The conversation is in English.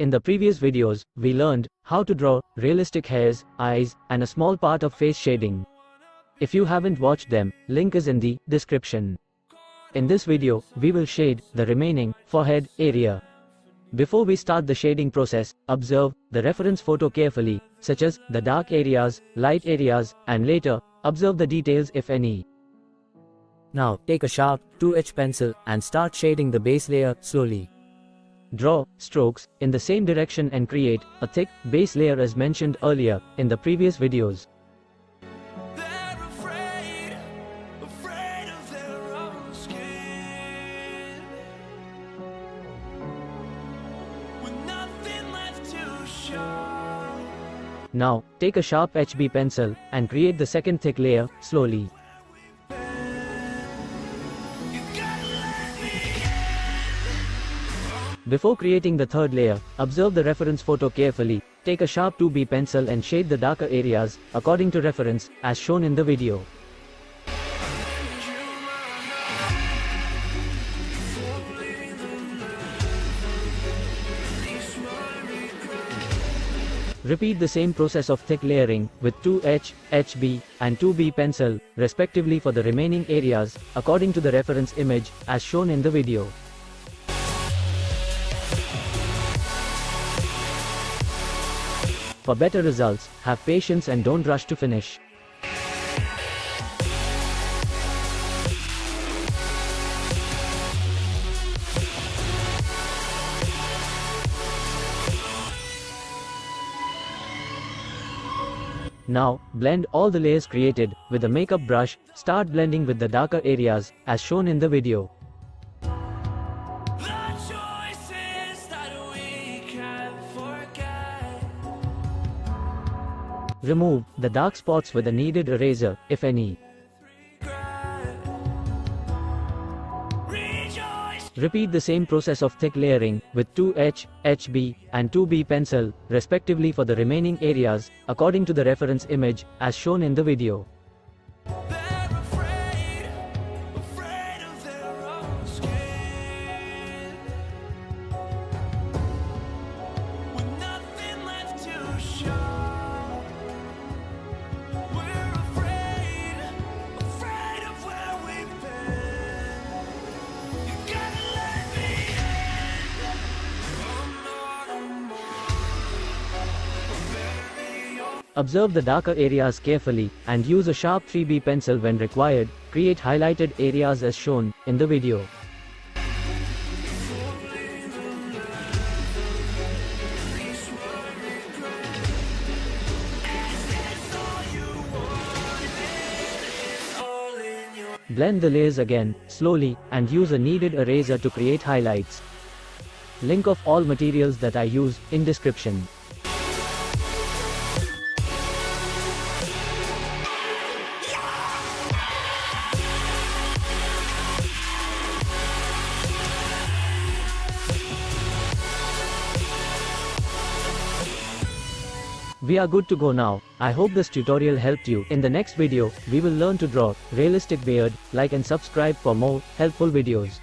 In the previous videos, we learned how to draw realistic hairs, eyes, and a small part of face shading. If you haven't watched them, link is in the description. In this video, we will shade the remaining forehead area. Before we start the shading process, observe the reference photo carefully, such as the dark areas, light areas, and later, observe the details if any. Now, take a sharp 2H pencil and start shading the base layer slowly. Draw strokes in the same direction and create a thick base layer as mentioned earlier in the previous videos. Now, take a sharp HB pencil and create the second thick layer slowly. Before creating the third layer, observe the reference photo carefully. Take a sharp 2B pencil and shade the darker areas according to reference as shown in the video. Repeat the same process of thick layering with 2H, HB, and 2B pencil, respectively for the remaining areas, according to the reference image, as shown in the video. For better results, have patience and don't rush to finish. Now, blend all the layers created with a makeup brush. Start blending with the darker areas as shown in the video. Remove the dark spots with a kneaded eraser, if any. Repeat the same process of thick layering with 2H, HB, and 2B pencil, respectively for the remaining areas, according to the reference image, as shown in the video. Observe the darker areas carefully, and use a sharp 3B pencil when required. Create highlighted areas as shown in the video. Blend the layers again, slowly, and use a kneaded eraser to create highlights. Link of all materials that I use in description. We are good to go now. I hope this tutorial helped you. In the next video, we will learn to draw realistic beard. Like and subscribe for more helpful videos.